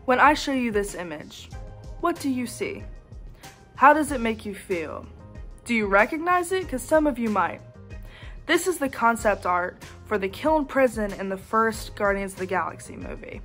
When I show you this image, what do you see? How does it make you feel? Do you recognize it? Because some of you might. This is the concept art for the Kyln prison in the first Guardians of the Galaxy movie.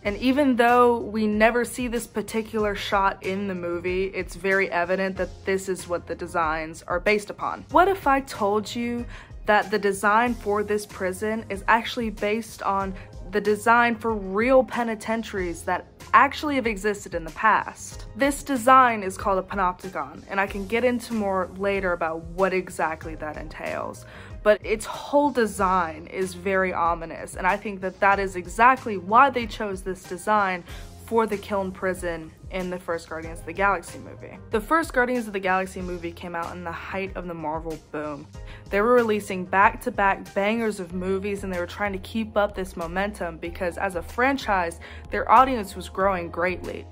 And even though we never see this particular shot in the movie, it's very evident that this is what the designs are based upon. What if I told you that the design for this prison is actually based on the design for real penitentiaries that actually have existed in the past? This design is called a Panopticon, and I can get into more later about what exactly that entails. But its whole design is very ominous, and I think that that is exactly why they chose this design for the Kyln prison in the first Guardians of the Galaxy movie. The first Guardians of the Galaxy movie came out in the height of the Marvel boom. They were releasing back-to-back bangers of movies, and they were trying to keep up this momentum because as a franchise, their audience was growing greatly.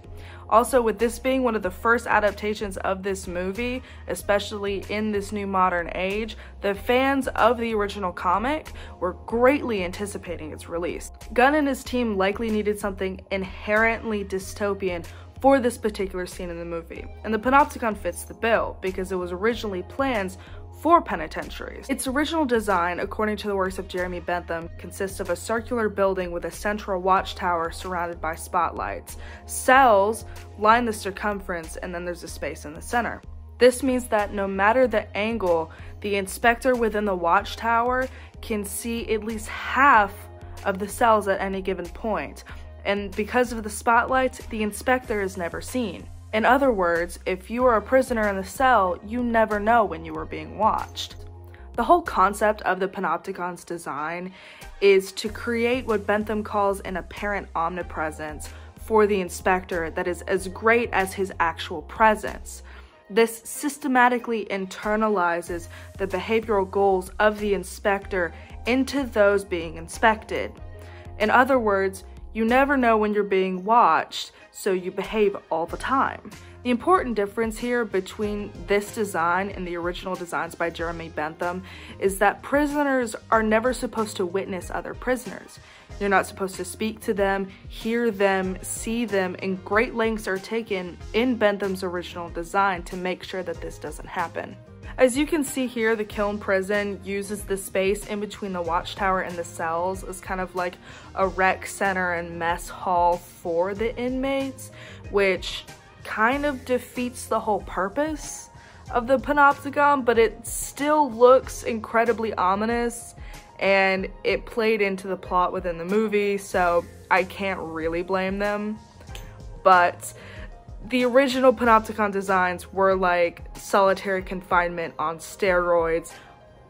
Also, with this being one of the first adaptations of this movie, especially in this new modern age, the fans of the original comic were greatly anticipating its release. Gunn and his team likely needed something inherently dystopian for this particular scene in the movie, and the Panopticon fits the bill because it was originally planned for penitentiaries. Its original design, according to the works of Jeremy Bentham, consists of a circular building with a central watchtower surrounded by spotlights. Cells line the circumference, and then there's a space in the center. This means that no matter the angle, the inspector within the watchtower can see at least half of the cells at any given point. And because of the spotlights, the inspector is never seen. In other words, if you are a prisoner in the cell, you never know when you are being watched. The whole concept of the Panopticon's design is to create what Bentham calls an apparent omnipresence for the inspector that is as great as his actual presence. This systematically internalizes the behavioral goals of the inspector into those being inspected. In other words, you never know when you're being watched, so you behave all the time. The important difference here between this design and the original designs by Jeremy Bentham is that prisoners are never supposed to witness other prisoners. You're not supposed to speak to them, hear them, see them, and great lengths are taken in Bentham's original design to make sure that this doesn't happen. As you can see here, the Kyln prison uses the space in between the watchtower and the cells as kind of like a rec center and mess hall for the inmates, which kind of defeats the whole purpose of the Panopticon, but it still looks incredibly ominous, and it played into the plot within the movie, so I can't really blame them. But the original Panopticon designs were like solitary confinement on steroids,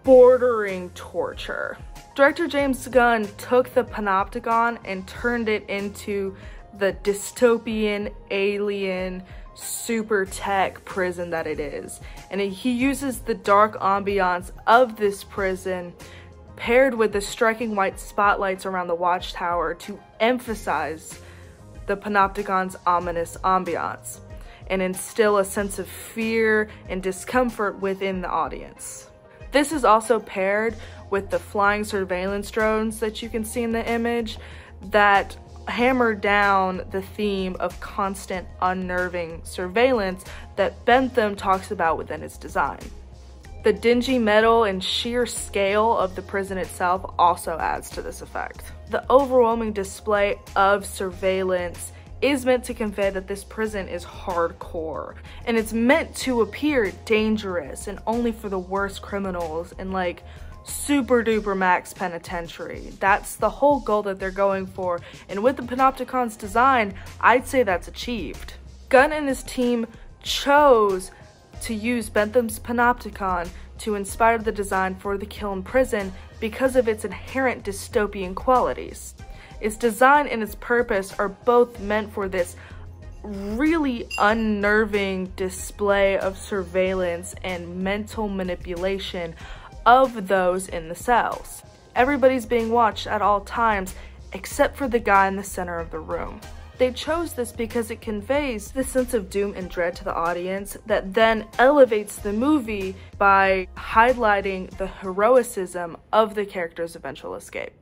bordering torture. Director James Gunn took the Panopticon and turned it into the dystopian, alien, super tech prison that it is. And he uses the dark ambiance of this prison paired with the striking white spotlights around the watchtower to emphasize the Panopticon's ominous ambiance and instill a sense of fear and discomfort within the audience. This is also paired with the flying surveillance drones that you can see in the image that hammer down the theme of constant unnerving surveillance that Bentham talks about within his design. The dingy metal and sheer scale of the prison itself also adds to this effect. The overwhelming display of surveillance is meant to convey that this prison is hardcore, and it's meant to appear dangerous and only for the worst criminals and like super duper max penitentiary. That's the whole goal that they're going for, and with the Panopticon's design, I'd say that's achieved. Gunn and his team chose to use Bentham's Panopticon to inspire the design for the Kyln prison because of its inherent dystopian qualities. Its design and its purpose are both meant for this really unnerving display of surveillance and mental manipulation of those in the cells. Everybody's being watched at all times except for the guy in the center of the room. They chose this because it conveys the sense of doom and dread to the audience that then elevates the movie by highlighting the heroicism of the character's eventual escape.